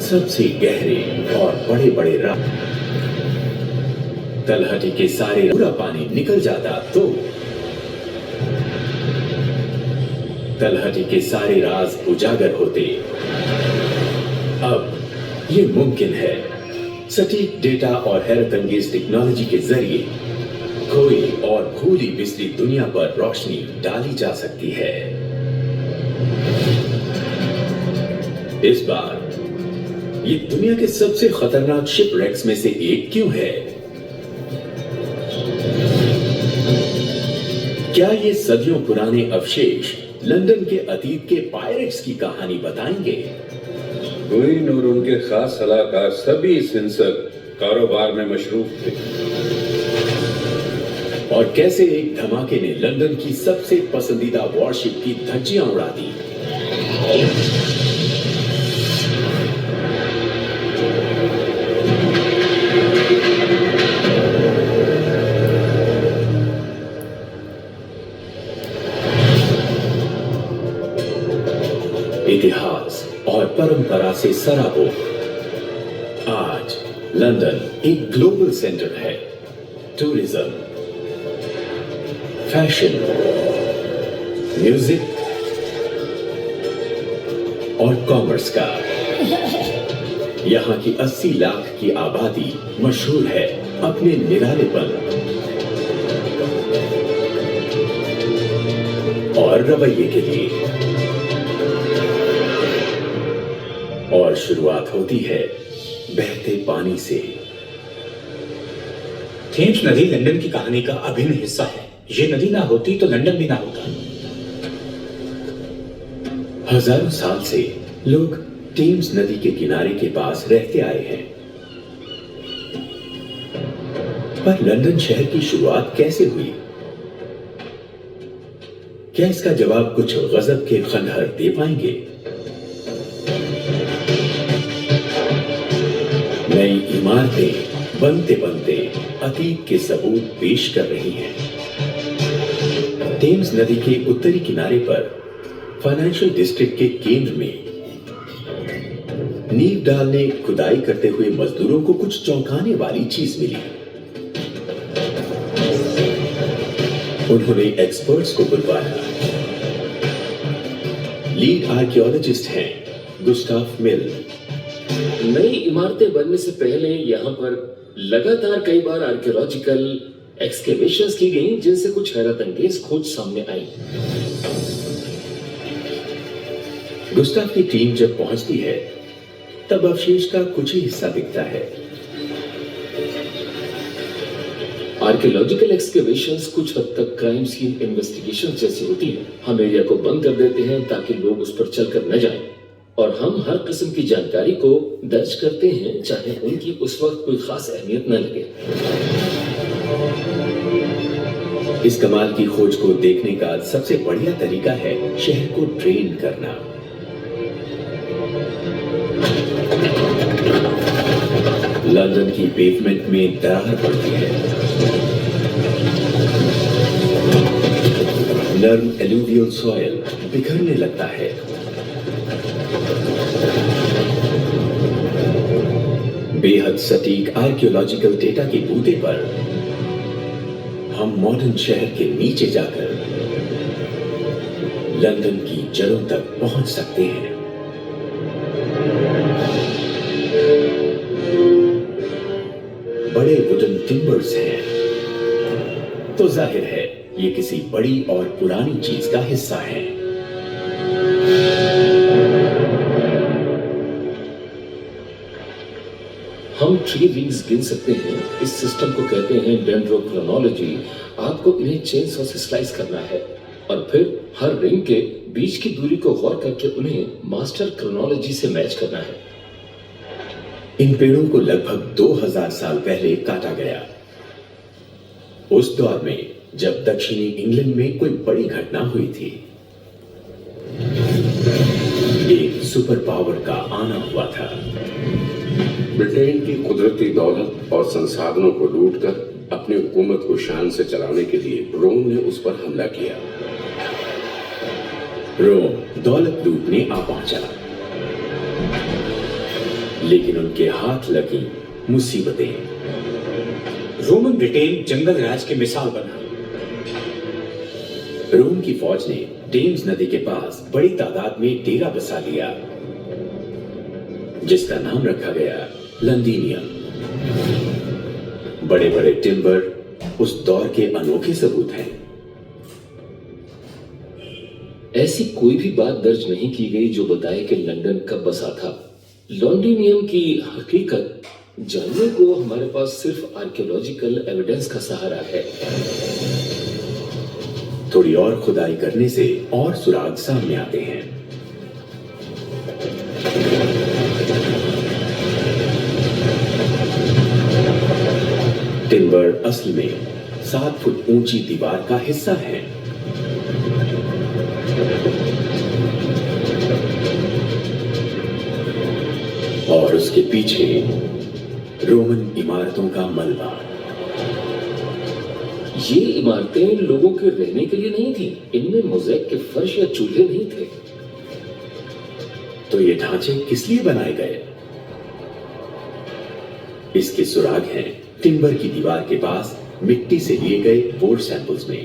सबसे गहरे और बड़े बड़े राज, तलहटी के सारे पूरा पानी निकल जाता तो तलहटी के सारे राज उजागर होते। अब ये मुमकिन है। सटीक डेटा और हैरतअंगेज टेक्नोलॉजी के जरिए कोई और भूली बिसली दुनिया पर रोशनी डाली जा सकती है। इस बार ये दुनिया के सबसे खतरनाक शिपरेक्स में से एक क्यों है? क्या ये सदियों पुराने अवशेष लंदन के अतीत के पायरेट्स की कहानी बताएंगे? क्वीन और उनके खास सलाहकार सभी इस हिंसक कारोबार में मशरूफ थे। और कैसे एक धमाके ने लंदन की सबसे पसंदीदा वॉरशिप की धज्जियां उड़ा दी। इतिहास और परंपरा से सराबोर आज लंदन एक ग्लोबल सेंटर है। टूरिज्म, फैशन, म्यूजिक और कॉमर्स का। यहां की 80 लाख की आबादी मशहूर है अपने निरालेपन और रवैये के लिए। और शुरुआत होती है बहते पानी से। थेम्स नदी लंदन की कहानी का अभिन्न हिस्सा है। ये नदी ना होती तो लंदन भी ना होता। हजारों साल से लोग थेम्स नदी के किनारे के पास रहते आए हैं। पर लंदन शहर की शुरुआत कैसे हुई? क्या इसका जवाब कुछ गजब के खंडहर दे पाएंगे? नई इमारतें बनते बनते अतीत के सबूत पेश कर रही हैं। थेम्स नदी के उत्तरी किनारे पर फाइनेंशियल डिस्ट्रिक्ट के केंद्र में नींव डालने खुदाई करते हुए मजदूरों को कुछ चौंकाने वाली चीज मिली। उन्होंने एक्सपर्ट्स को बुलवाया। लीड आर्कियोलॉजिस्ट हैं गुस्ताफ मिल। नई इमारतें बनने से पहले यहाँ पर लगातार कई बार आर्कियोलॉजिकल एक्सकेवेशंस की गई, जिनसे कुछ हैरतअंगेज खोज सामने आई। गुस्ताफ की टीम जब पहुंचती है तब अवशेष का कुछ ही हिस्सा दिखता है। आर्कियोलॉजिकल एक्सकेवेशंस कुछ हद तक क्राइम सीन इन्वेस्टिगेशन जैसी होती है। हम एरिया को बंद कर देते हैं ताकि लोग उस पर चलकर न जाएं, और हम हर किस्म की जानकारी को दर्ज करते हैं, चाहे उनकी उस वक्त कोई खास अहमियत न लगे। इस कमाल की खोज को देखने का सबसे बढ़िया तरीका है शहर को ट्रेन करना। लंदन की पेवमेंट में दरार पड़ती है। नर्म एलुवियल सॉइल बिखरने लगता है। बेहद सटीक आर्कियोलॉजिकल डेटा के बूते पर हम मॉडर्न शहर के नीचे जाकर लंदन की जड़ों तक पहुंच सकते हैं। बड़े वुडन टिम्बर्स हैं, तो जाहिर है ये किसी बड़ी और पुरानी चीज का हिस्सा है। हम ट्री रिंग्स गिन सकते हैं। इस सिस्टम को कहते हैं डेंड्रोक्रोनोलॉजी। आपको इन्हें चेनसॉ से स्लाइस करना है और फिर हर रिंग के बीच की दूरी को गौर करके उन्हें मास्टर क्रोनोलॉजी से मैच करना है। इन पेड़ों को लगभग 2000 साल पहले काटा गया। उस दौर में जब दक्षिणी इंग्लैंड में कोई बड़ी घटना हुई थी। एक सुपर पावर का आना हुआ था। ब्रिटेन की कुदरती दौलत और संसाधनों को लूटकर अपनी हुकूमत को शान से चलाने के लिए रोम ने उस पर हमला किया। रोम दौलत लूटने आ पहुंचा। लेकिन उनके हाथ लगी मुसीबतें। रोमन ब्रिटेन जंगल राज की मिसाल बना। रोम की फौज ने टेम्स नदी के पास बड़ी तादाद में डेरा बसा लिया, जिसका नाम रखा गया लंदीनियम। बड़े बड़े टिम्बर उस दौर के अनोखे सबूत हैं। ऐसी कोई भी बात दर्ज नहीं की गई जो बताए कि लंदन कब बसा था। लॉन्डिनियम की हकीकत जानने को हमारे पास सिर्फ आर्कियोलॉजिकल एविडेंस का सहारा है। थोड़ी और खुदाई करने से और सुराग सामने आते हैं। टिम्बर असल में 7 फुट ऊंची दीवार का हिस्सा है। और उसके पीछे रोमन इमारतों का मलबा। ये इमारतें लोगों के रहने के लिए नहीं थी। इनमें मोज़ेक के फर्श या चूल्हे नहीं थे। तो ये ढांचे किस लिए बनाए गए? इसके सुराग हैं टिम्बर की दीवार के पास मिट्टी से लिए गए बोर सैंपल्स में।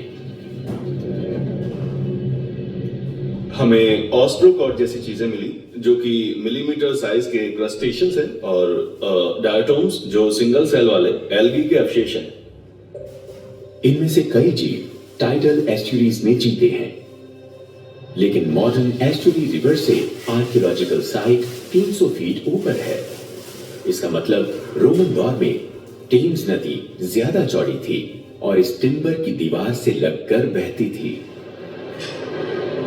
हमें ऑस्ट्रोकॉड जैसी चीजें मिली जो कि मिलीमीटर साइज के क्रस्टेशियंस हैं और डायटोम्स जो सिंगल सेल वाले एल्गी के अवशेष हैं। इनमें से कई जीव टाइडल एस्चुरीज में जीते हैं, लेकिन मॉडर्न एस्चुरी रिवर से आर्कियोलॉजिकल साइट 300 फीट ऊपर है। इसका मतलब रोमन दौर में टेम्स नदी ज्यादा चौड़ी थी और इस टिम्बर की दीवार से लगकर बहती थी।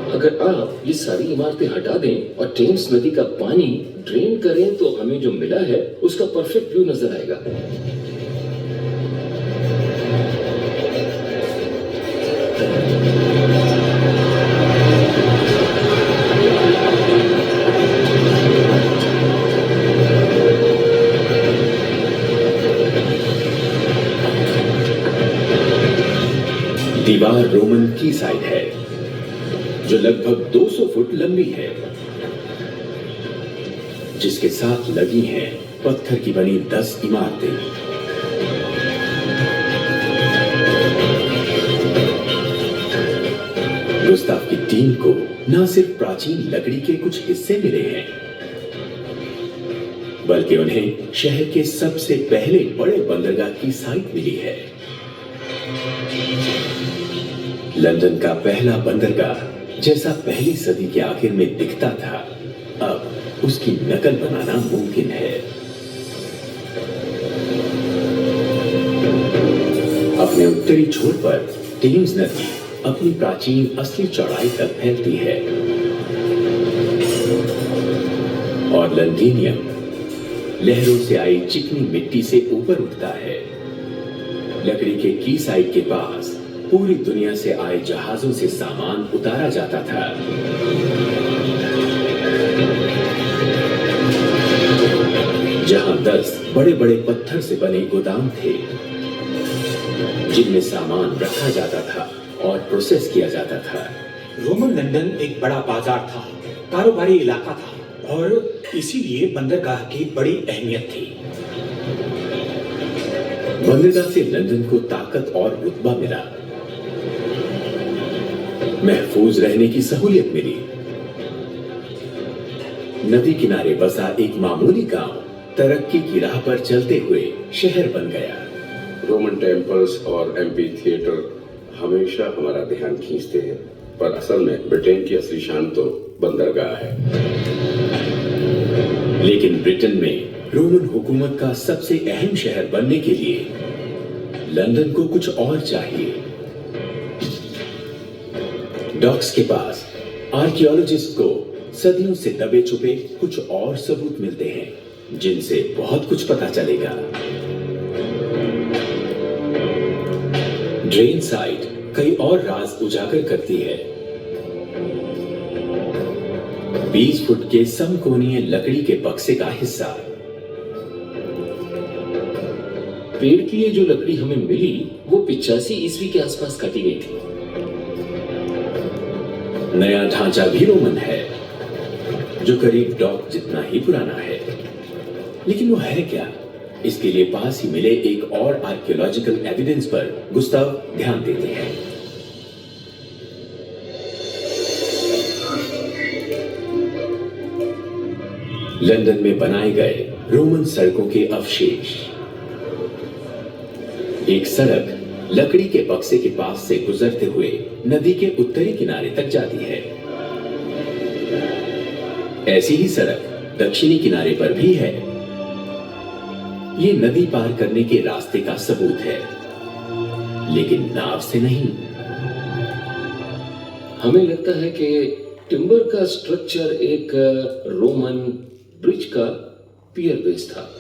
अगर आप ये सारी इमारतें हटा दें और टेम्स नदी का पानी ड्रेन करें तो हमें जो मिला है उसका परफेक्ट व्यू नजर आएगा। दीवार रोमन की साइड है जो लगभग 200 फुट लंबी है, जिसके साथ लगी हैं पत्थर की बनी 10 इमारतें। गुस्ताव की टीम को न सिर्फ प्राचीन लकड़ी के कुछ हिस्से मिले हैं, बल्कि उन्हें शहर के सबसे पहले बड़े बंदरगाह की साइट मिली है। लंदन का पहला बंदरगाह जैसा पहली सदी के आखिर में दिखता था, अब उसकी नकल बनाना मुमकिन है। अपने उत्तरी छोर पर टेम्स नदी अपनी प्राचीन असली चौड़ाई तक फैलती है और लंदीनियम लहरों से आई चिकनी मिट्टी से ऊपर उठता है। लकड़ी के की साइड के पास पूरी दुनिया से आए जहाजों से सामान उतारा जाता था। जहां 10 बड़े बड़े पत्थर से बने गोदाम थे जिनमें सामान रखा जाता था और प्रोसेस किया जाता था। रोमन लंदन एक बड़ा बाजार था, कारोबारी इलाका था और इसीलिए बंदरगाह की बड़ी अहमियत थी। बंदरगाह से लंदन को ताकत और रुतबा मिला, महफूज रहने की सहूलियत मिली। नदी किनारे बसा एक मामूली गांव तरक्की की राह पर चलते हुए शहर बन गया। रोमन टेम्पल्स और एम्पी थिएटर हमेशा हमारा ध्यान खींचते हैं, पर असल में ब्रिटेन की असली शान तो बंदरगाह है। लेकिन ब्रिटेन में रोमन हुकूमत का सबसे अहम शहर बनने के लिए लंदन को कुछ और चाहिए। डॉक्स के पास आर्कियोलॉजिस्ट को सदियों से दबे छुपे कुछ और सबूत मिलते हैं जिनसे बहुत कुछ पता चलेगा। ड्रेन साइट कई और राज उजागर करती है। 20 फुट के समकोणीय लकड़ी के बक्से का हिस्सा। पेड़ की ये जो लकड़ी हमें मिली वो 85 ईस्वी के आसपास काटी गई थी। नया ढांचा भी रोमन है जो करीब डॉक जितना ही पुराना है। लेकिन वो है क्या? इसके लिए पास ही मिले एक और आर्कियोलॉजिकल एविडेंस पर गुस्ताव ध्यान देते हैं। लंदन में बनाए गए रोमन सड़कों के अवशेष। एक सड़क लकड़ी के बक्से के पास से गुजरते हुए नदी के उत्तरी किनारे तक जाती है। ऐसी ही सड़क दक्षिणी किनारे पर भी है। ये नदी पार करने के रास्ते का सबूत है, लेकिन नाव से नहीं। हमें लगता है कि टिम्बर का स्ट्रक्चर एक रोमन ब्रिज का पियर बेस था।